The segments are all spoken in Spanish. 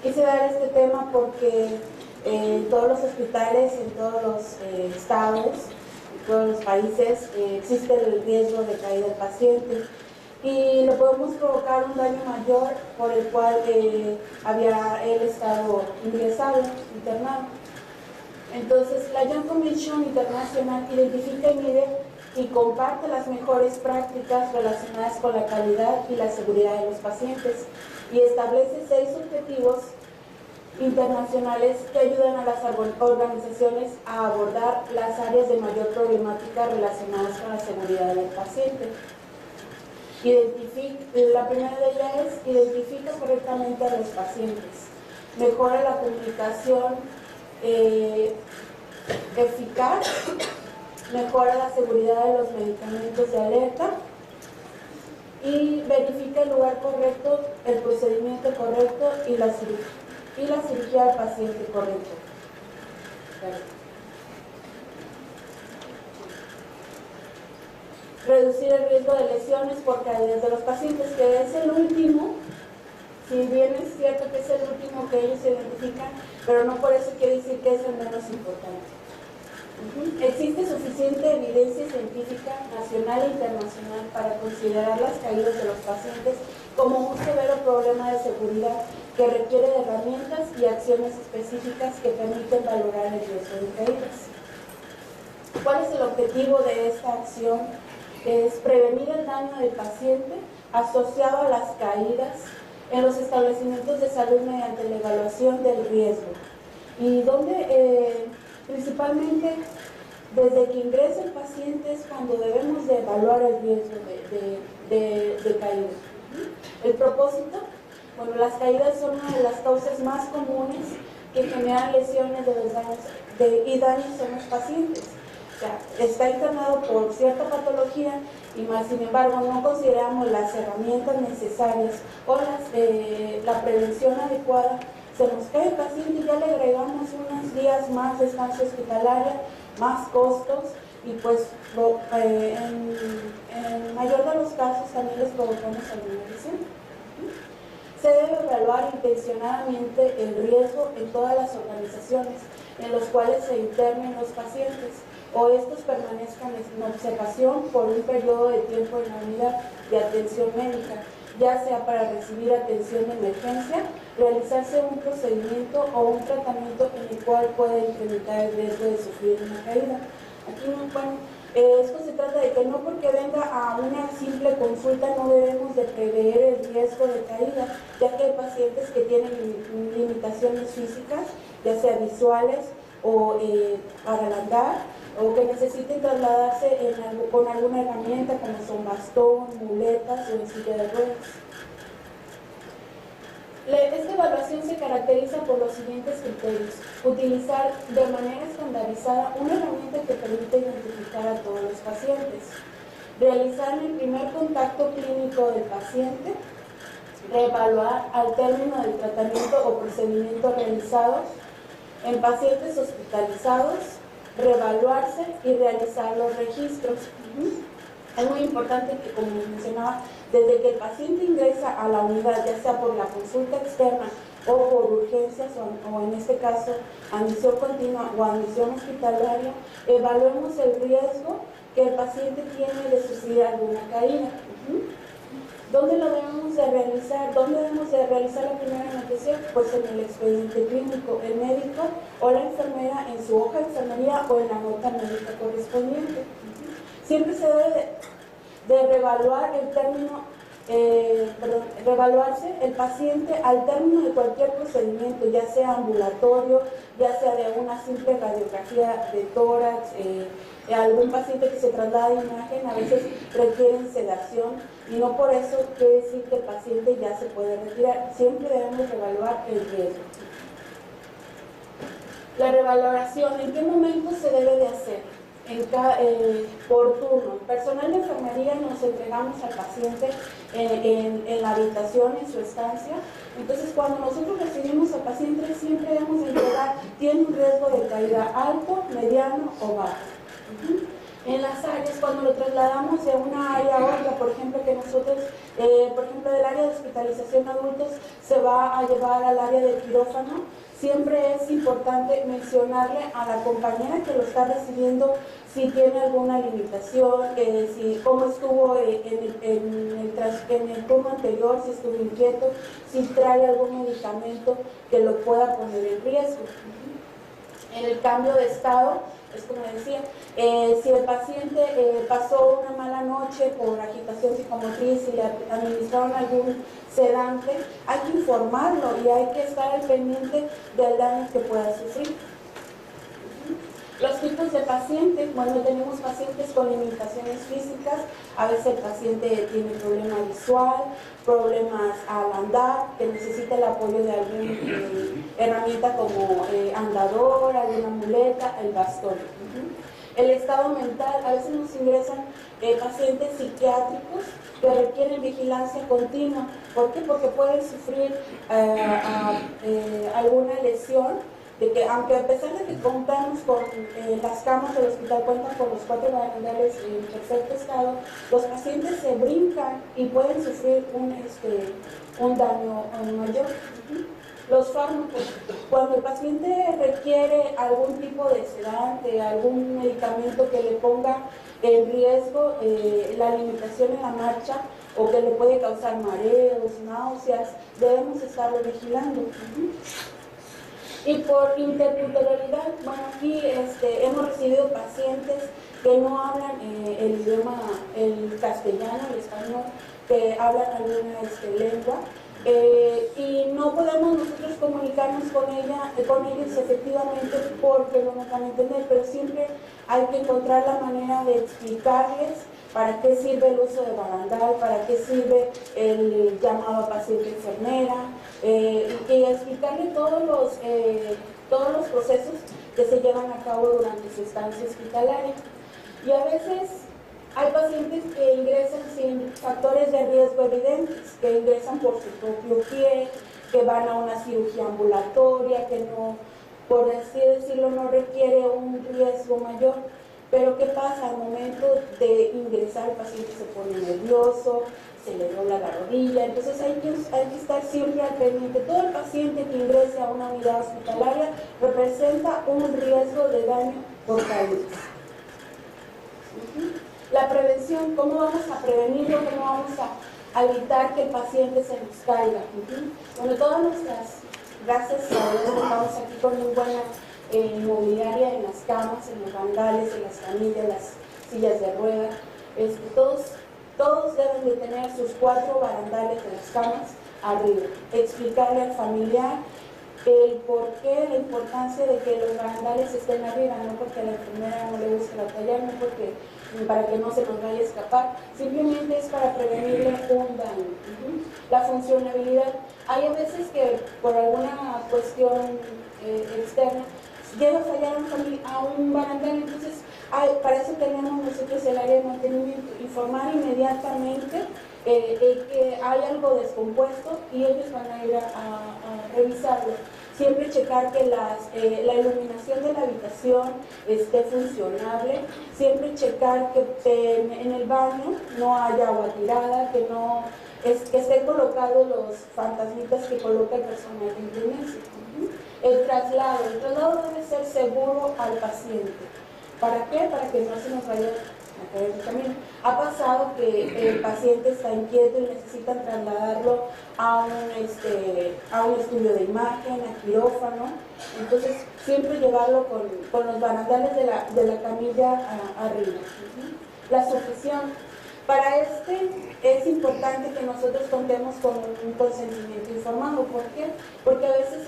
Quise dar este tema porque en todos los hospitales, en todos los estados, en todos los países existe el riesgo de caída del paciente y le podemos provocar un daño mayor por el cual había él estado ingresado, internado. Entonces, la Young Commission Internacional identifica y mide y comparte las mejores prácticas relacionadas con la calidad y la seguridad de los pacientes y establece 6 objetivos internacionales que ayudan a las organizaciones a abordar las áreas de mayor problemática relacionadas con la seguridad del paciente. La primera de ellas es identifica correctamente a los pacientes, mejora la comunicación eficaz, mejora la seguridad de los medicamentos de alerta y verifica el lugar correcto, el procedimiento correcto y la cirugía del paciente correcto. Reducir el riesgo de lesiones por caídas de los pacientes, que es el último, si bien es cierto que es el último que ellos identifican, pero no por eso quiere decir que es el menos importante. Existe suficiente evidencia científica nacional e internacional para considerar las caídas de los pacientes como un severo problema de seguridad que requiere de herramientas y acciones específicas que permiten valorar el riesgo de caídas. ¿Cuál es el objetivo de esta acción? Es prevenir el daño del paciente asociado a las caídas en los establecimientos de salud mediante la evaluación del riesgo. Y donde principalmente desde que ingresa el paciente es cuando debemos de evaluar el riesgo de caída. El propósito, bueno, las caídas son una de las causas más comunes que generan lesiones de los daños y daños en los pacientes. O sea, está internado por cierta patología y más sin embargo no consideramos las herramientas necesarias o la prevención adecuada. Se nos cae el paciente y ya le agregamos unos días más de estancia hospitalaria, más costos y pues en mayor de los casos también les provocamos alguna lesión. Se debe evaluar intencionadamente el riesgo en todas las organizaciones en los cuales se internen los pacientes o estos permanezcan en observación por un periodo de tiempo en la unidad de atención médica, ya sea para recibir atención de emergencia, realizarse un procedimiento o un tratamiento en el cual puede incrementar el riesgo de sufrir una caída. Aquí esto se trata de que no porque venga a una simple consulta no debemos de prever el riesgo de caída, ya que hay pacientes que tienen limitaciones físicas, ya sea visuales o para andar, o que necesiten trasladarse con alguna herramienta como son bastón, muletas o en silla de ruedas. Esta evaluación se caracteriza por los siguientes criterios: utilizar de manera estandarizada una herramienta que permite identificar a todos los pacientes, realizar el primer contacto clínico del paciente, reevaluar al término del tratamiento o procedimiento realizado en pacientes hospitalizados, reevaluarse y realizar los registros. Es muy importante que, como les mencionaba, desde que el paciente ingresa a la unidad, ya sea por la consulta externa o por urgencias o en este caso admisión continua o admisión hospitalaria, evaluemos el riesgo que el paciente tiene de sufrir alguna caída. ¿Dónde lo debemos de realizar? ¿Dónde debemos de realizar la primera anotación? Pues en el expediente clínico, el médico o la enfermera en su hoja de enfermería o en la nota médica correspondiente. Siempre se debe de reevaluar reevaluarse el paciente al término de cualquier procedimiento, ya sea ambulatorio, ya sea de una simple radiografía de tórax, algún paciente que se traslada de imagen, a veces requieren sedación y no por eso quiere decir que el paciente ya se puede retirar. Siempre debemos evaluar el riesgo. La revaloración, ¿en qué momento se debe de hacer? Por turno. Personal de enfermería nos entregamos al paciente en la habitación, en su estancia. Entonces, cuando nosotros recibimos al paciente, siempre debemos de entregar, tiene un riesgo de caída alto, mediano o bajo. En las áreas, cuando lo trasladamos de una área a otra, por ejemplo, que nosotros, por ejemplo, del área de hospitalización adultos se va a llevar al área de quirófano, siempre es importante mencionarle a la compañera que lo está recibiendo si tiene alguna limitación, si cómo estuvo en el turno anterior, si estuvo inquieto, si trae algún medicamento que lo pueda poner en riesgo. En el cambio de estado, es como decía, si el paciente pasó una mala noche por agitación psicomotriz y le administraron algún sedante, hay que informarlo y hay que estar al pendiente del daño que pueda sufrir. Los tipos de pacientes, bueno, tenemos pacientes con limitaciones físicas, a veces el paciente tiene problema visual, problemas al andar, que necesita el apoyo de alguna herramienta como andador, alguna muleta, el bastón. El estado mental, a veces nos ingresan pacientes psiquiátricos que requieren vigilancia continua. ¿Por qué? Porque pueden sufrir alguna lesión, de que aunque a pesar de que contamos con las camas del hospital, cuentan con los 4 barandales en perfecto estado, los pacientes se brincan y pueden sufrir un daño mayor. Los fármacos, cuando el paciente requiere algún tipo de sedante, algún medicamento que le ponga en riesgo la limitación en la marcha o que le puede causar mareos, náuseas, debemos estarlo vigilando. Y por interculturalidad, bueno, aquí hemos recibido pacientes que no hablan el idioma, el castellano, el español, que hablan alguna lengua, y no podemos nosotros comunicarnos con ellos efectivamente porque no nos van a entender, pero siempre hay que encontrar la manera de explicarles para qué sirve el uso de barandal, para qué sirve el llamado a paciente enfermera, y explicarle todos los procesos que se llevan a cabo durante su estancia hospitalaria. Y a veces hay pacientes que ingresan sin factores de riesgo evidentes, que ingresan por su propio pie, que van a una cirugía ambulatoria, que no, por así decirlo, no requiere un riesgo mayor. Pero ¿qué pasa? Al momento de ingresar el paciente se pone nervioso, se le dobla la rodilla, entonces hay que estar siempre al pendiente. Todo el paciente que ingrese a una unidad hospitalaria representa un riesgo de daño por caídas. La prevención, ¿cómo vamos a prevenirlo? ¿Cómo vamos a evitar que el paciente se nos caiga? Bueno, todas nuestras, gracias a Dios, estamos aquí con muy buena mobiliaria en las camas, en los barandales, en las camillas, las sillas de rueda. Todos deben de tener sus 4 barandales de las camas arriba. Explicarle al familiar el porqué, la importancia de que los barandales estén arriba, no porque a la enfermera no le guste batallar, no porque para que no se nos vaya a escapar, simplemente es para prevenirle un daño. La funcionabilidad, hay a veces que por alguna cuestión externa llega a fallar a un barandal, entonces para eso tenemos nosotros el área de mantenimiento, informar inmediatamente que hay algo descompuesto y ellos van a ir a revisarlo. Siempre checar que la iluminación de la habitación esté funcionable, siempre checar que en el baño no haya agua tirada, que estén colocados los fantasmitas que coloca el personal de intendencia. El traslado debe ser seguro al paciente. ¿Para qué? Para que no se nos vaya a caer el camino. Ha pasado que el paciente está inquieto y necesitan trasladarlo a un estudio de imagen, a quirófano. Entonces, siempre llevarlo con los barandales de la camilla arriba. La sujeción. Para es importante que nosotros contemos con un consentimiento informado. ¿Por qué? Porque a veces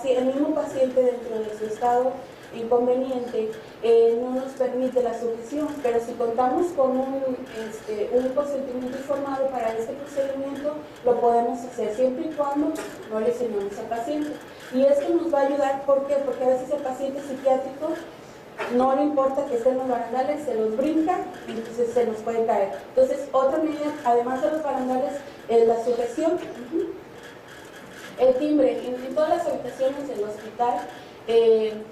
el mismo paciente dentro de su estado inconveniente no nos permite la sujeción, pero si contamos con un consentimiento informado para este procedimiento, lo podemos hacer siempre y cuando no lesionemos al paciente. Y esto nos va a ayudar, ¿por qué? Porque a veces el paciente psiquiátrico no le importa que estén los barandales, se los brinca y entonces se nos puede caer. Entonces, otra medida, además de los barandales, es la sujeción. El timbre. En todas las habitaciones del hospital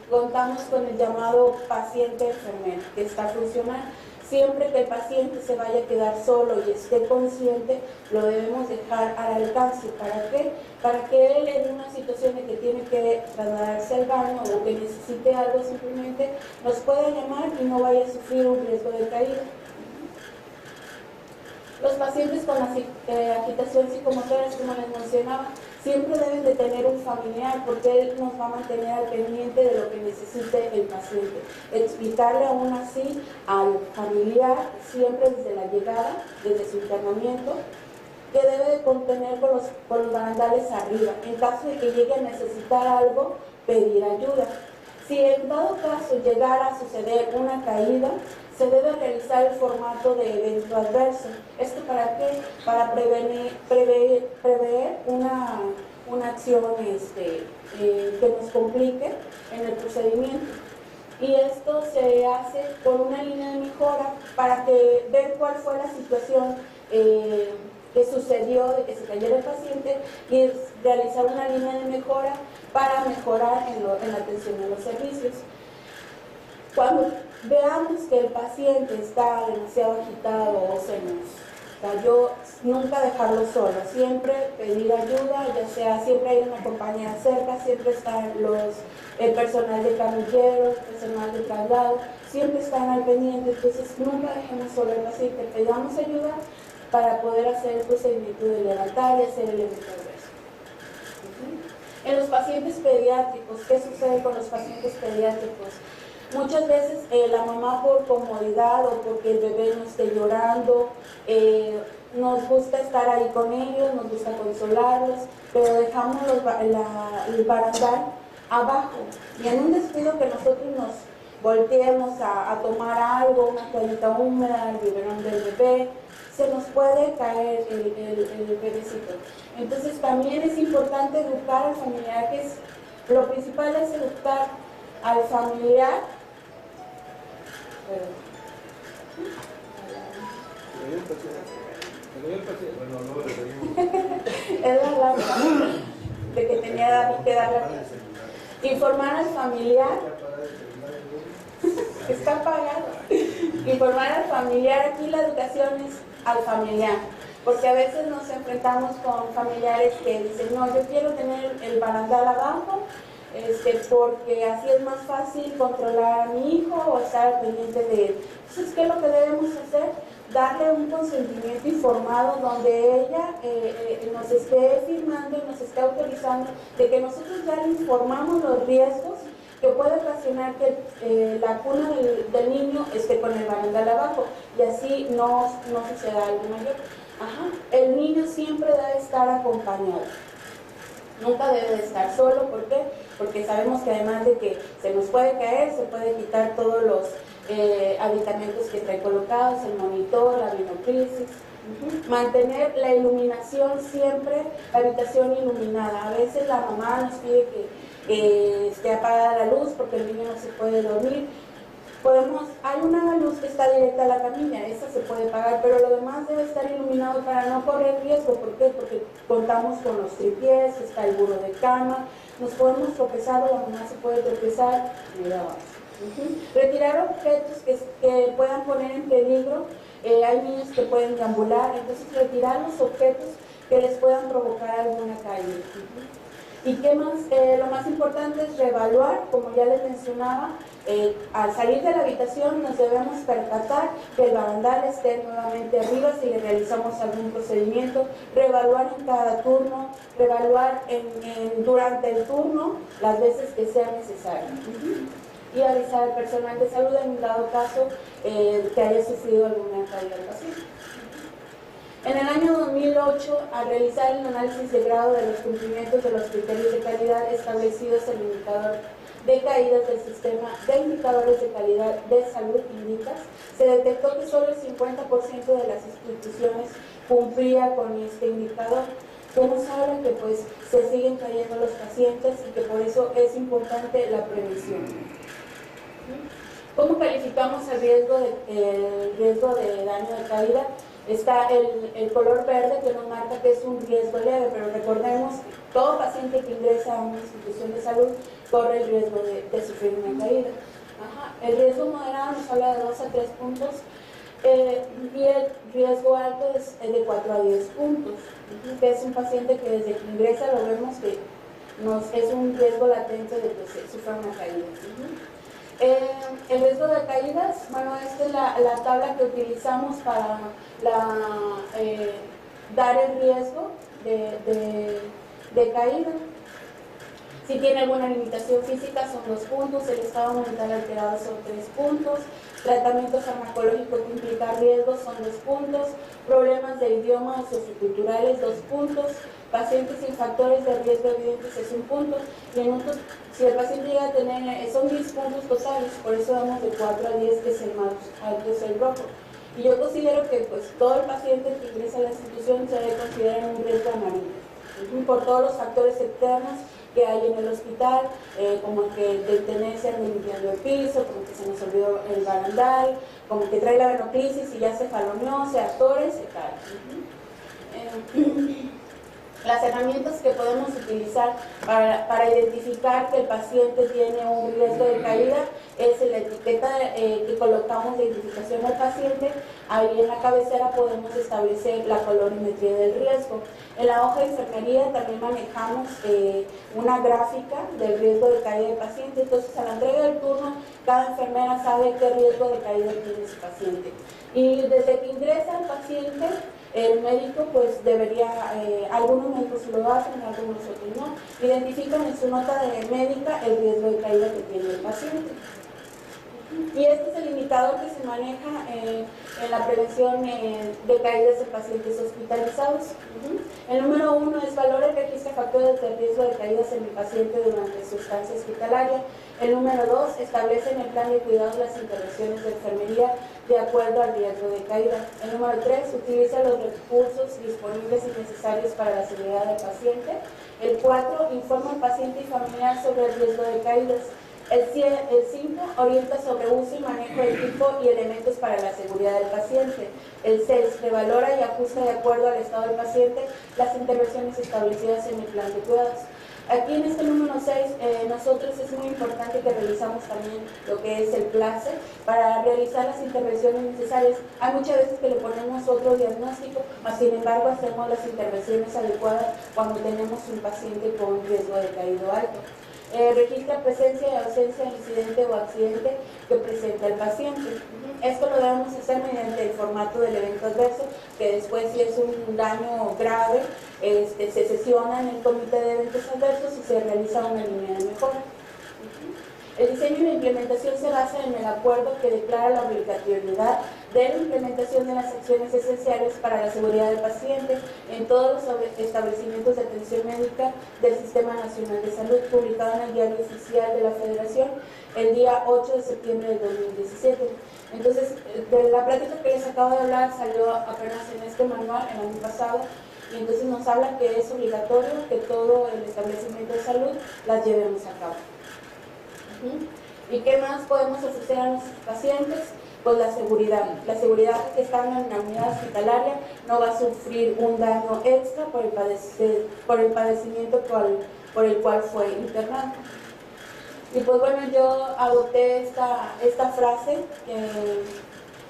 contamos con el llamado paciente enfermero, que está funcional. Siempre que el paciente se vaya a quedar solo y esté consciente, lo debemos dejar al alcance. ¿Para qué? Para que él, en una situación de que tiene que trasladarse al baño o que necesite algo, simplemente nos pueda llamar y no vaya a sufrir un riesgo de caída. Los pacientes con agitación psicomotora, como les mencionaba, siempre deben de tener un familiar, porque él nos va a mantener al pendiente de lo que necesite el paciente. Explicarle aún así al familiar, siempre desde la llegada, desde su internamiento, que debe de contener con los barandales arriba. En caso de que llegue a necesitar algo, pedir ayuda. Si en dado caso llegara a suceder una caída, se debe realizar el formato de evento adverso. ¿Esto para qué? Para prever una acción que nos complique en el procedimiento. Y esto se hace con una línea de mejora para ver cuál fue la situación que sucedió de que se cayera el paciente y realizar una línea de mejora para mejorar en la atención de los servicios. Cuando veamos que el paciente está demasiado agitado o se nos cayó, nunca dejarlo solo, siempre pedir ayuda, ya sea siempre hay una compañía cerca, siempre están el personal de camilleros, personal de traslado, siempre están al pendiente, entonces nunca dejemos solo al paciente, pedamos ayuda para poder hacer el procedimiento de levantar y hacer el evento adverso. En los pacientes pediátricos, ¿qué sucede con los pacientes pediátricos? Muchas veces la mamá, por comodidad o porque el bebé no esté llorando, nos gusta estar ahí con ellos, nos gusta consolarlos, pero dejamos el barandal abajo, y en un descuido que nosotros nos volteemos a tomar algo, una toallita húmeda, el biberón del bebé, se nos puede caer el bebecito. Entonces también es importante educar al familiar, lo principal es educar al familiar. Es la lámpara de que tenía que dar la clase. Informar al familiar. Está apagado. Informar al familiar, aquí la educación es al familiar, porque a veces nos enfrentamos con familiares que dicen, no, yo quiero tener el barandal abajo, porque así es más fácil controlar a mi hijo o estar pendiente de él. Entonces, ¿qué es lo que debemos hacer? Darle un consentimiento informado donde ella nos esté firmando y nos esté autorizando de que nosotros ya le informamos los riesgos que puede ocasionar que la cuna del niño esté con el barandal abajo y así no suceda algo mayor. El niño siempre debe estar acompañado. Nunca debe de estar solo. ¿Por qué? Porque sabemos que además de que se nos puede caer, se puede quitar todos los aditamentos que trae colocados, el monitor, la binocrisis. Mantener la iluminación siempre, la habitación iluminada. A veces la mamá nos pide que esté apagada la luz porque el niño no se puede dormir. Hay una luz que está directa a la camilla, esa se puede apagar, pero lo demás debe estar iluminado para no correr riesgo. ¿Por qué? Porque contamos con los tripiés, está el burro de cama, nos podemos tropezar o la mamá se puede tropezar. Retirar objetos que puedan poner en peligro. Hay niños que pueden deambular, entonces retirar los objetos que les puedan provocar alguna caída. ¿Y qué más? Lo más importante es reevaluar, como ya les mencionaba, al salir de la habitación nos debemos percatar que el barandal esté nuevamente arriba si le realizamos algún procedimiento, reevaluar en cada turno, reevaluar durante el turno las veces que sea necesario. Y avisar al personal de salud en dado caso que haya sufrido alguna caída del paciente. En el año 2008, al realizar el análisis de grado de los cumplimientos de los criterios de calidad establecidos en el indicador de caídas del sistema de indicadores de calidad de salud INDICAS, se detectó que solo el 50% de las instituciones cumplía con este indicador, que nos habla que pues se siguen cayendo los pacientes y que por eso es importante la prevención. ¿Cómo calificamos el riesgo de daño de caída? Está el color verde que nos marca que es un riesgo leve, pero recordemos que todo paciente que ingresa a una institución de salud corre el riesgo de sufrir una caída. El riesgo moderado nos habla de 2 a 3 puntos Y el riesgo alto es de 4 a 10 puntos, que es un paciente que desde que ingresa lo vemos que es un riesgo latente de que sufra una caída. El riesgo de caídas, bueno, esta es la tabla que utilizamos para dar el riesgo de caída. Si tiene alguna limitación física son 2 puntos, el estado mental alterado son 3 puntos, tratamiento farmacológico que implica riesgos son 2 puntos, problemas de idioma o socioculturales 2 puntos, pacientes sin factores de riesgo evidentes es 1 punto, y si el paciente llega a tener, son 10 puntos totales, por eso vamos de 4 a 10, que es el más alto, es el rojo. Y yo considero que pues, todo el paciente que ingresa a la institución se debe considerar un riesgo amarillo, por todos los factores externos que hay en el hospital, como que detenerse limpiando el piso, como que se nos olvidó el barandal, como que trae la venoclisis y ya se jaloneó, se atore, se cae. Las herramientas que podemos utilizar para identificar que el paciente tiene un riesgo de caída es la etiqueta que colocamos de identificación al paciente. Ahí en la cabecera podemos establecer la colorimetría del riesgo. En la hoja de enfermería también manejamos una gráfica del riesgo de caída del paciente. Entonces, a la entrega del turno, cada enfermera sabe qué riesgo de caída tiene su paciente. Y desde que ingresa el paciente, el médico pues debería, algunos médicos lo hacen, algunos otros no, identifican en su nota de médica el riesgo de caída que tiene el paciente. Y este es el indicador que se maneja en la prevención de caídas de pacientes hospitalizados. El número 1 es valora y registra factores de riesgo de caídas en el paciente durante su estancia hospitalaria. El número 2 establece en el plan de cuidados las intervenciones de enfermería de acuerdo al riesgo de caída. El número 3 utiliza los recursos disponibles y necesarios para la seguridad del paciente. El 4 informa al paciente y familiar sobre el riesgo de caídas. El 5 orienta sobre uso y manejo de equipo y elementos para la seguridad del paciente. El 6 revalora y ajusta de acuerdo al estado del paciente las intervenciones establecidas en el plan de cuidados. Aquí en este número 6, nosotros es muy importante que realizamos también lo que es el PLACE para realizar las intervenciones necesarias. Hay muchas veces que le ponemos otro diagnóstico, mas sin embargo hacemos las intervenciones adecuadas cuando tenemos un paciente con riesgo de caída alto. Registra presencia y ausencia de incidente o accidente que presenta el paciente. Esto lo debemos hacer mediante el formato del evento adverso, que después, si es un daño grave, se sesiona en el comité de eventos adversos y se realiza una línea de mejora. El diseño y la implementación se basa en el acuerdo que declara la obligatoriedad de la implementación de las acciones esenciales para la seguridad del paciente en todos los establecimientos de atención médica del Sistema Nacional de Salud, publicado en el Diario Oficial de la Federación el día 8 de septiembre de 2017. Entonces, de la plática que les acabo de hablar salió apenas en este manual el año pasado, y entonces nos habla que es obligatorio que todo el establecimiento de salud las llevemos a cabo. ¿Y qué más podemos ofrecer a nuestros pacientes? Pues la seguridad que estando en la unidad hospitalaria no va a sufrir un daño extra por el padecimiento por el cual fue internado. Y pues bueno, yo adopté esta frase que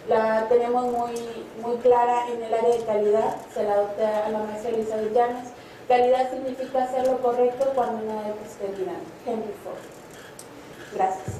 la tenemos muy clara en el área de calidad, se la adopté a la maestra Elizabeth Llanes. Calidad significa hacer lo correcto cuando nadie te esté mirando. Henry Ford. Gracias.